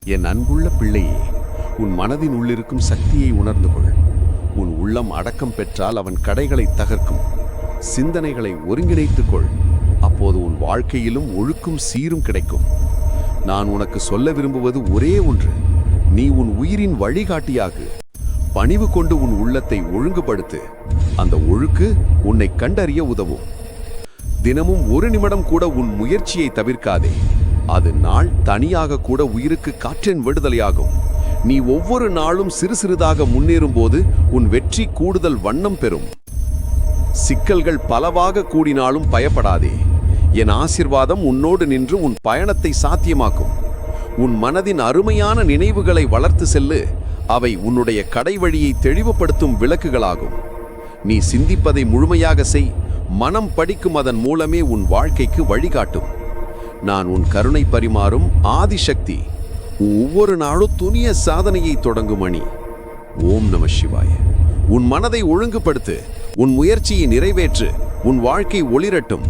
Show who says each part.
Speaker 1: என் அன்புள்ள பிள்ளையே, உன் மனதின் உள்ளிருக்கும் சக்தியை உணர்ந்து கொள். உன் உள்ளம் அடக்கம் பெற்றால் அவன் கடைகளை தகர்க்கும். சிந்தனைகளை ஒருங்கிணைத்துக் கொள். அப்போது உன் வாழ்க்கையிலும் ஒழுக்கும் சீரும் கிடைக்கும். நான் உனக்கு சொல்ல விரும்புவது ஒரே ஒன்று. நீ உன் உயிரின் வழிகாட்டியாகு. பணிவு கொண்டு உன் உள்ளத்தை ஒழுங்குபடுத்து. அந்த ஒழுக்கு உன்னை கண்டறிய உதவும். தினமும் ஒரு நிமிடம் கூட உன் முயற்சியை தவிர்க்காதே. அது நாள் தனியாக கூட உயிருக்கு காற்றின் விடுதலையாகும். நீ ஒவ்வொரு நாளும் சிறு சிறிதாக முன்னேறும் போது உன் வெற்றி கூடுதல் வண்ணம் பெறும். சிக்கல்கள் பலவாக கூடினாலும் பயப்படாதே. என் ஆசிர்வாதம் உன்னோடு நின்று உன் பயணத்தை சாத்தியமாக்கும். உன் மனதின் அருமையான நினைவுகளை வளர்த்து செல்லு. அவை உன்னுடைய கடைவழியை தெளிவுபடுத்தும் விளக்குகளாகும். நீ சிந்திப்பதை முழுமையாக செய். மனம் படிக்கும் அதன் மூலமே உன் வாழ்க்கைக்கு வழிகாட்டும். நான் உன் கருணை பரிமாறும் ஆதிசக்தி. ஒவ்வொரு நாளும் துணிய சாதனையை தொடங்கும் அணி. ஓம் நம சிவாய. உன் மனதை ஒழுங்குபடுத்து. உன் முயற்சியை நிறைவேற்று. உன் வாழ்க்கை ஒளிரட்டும்.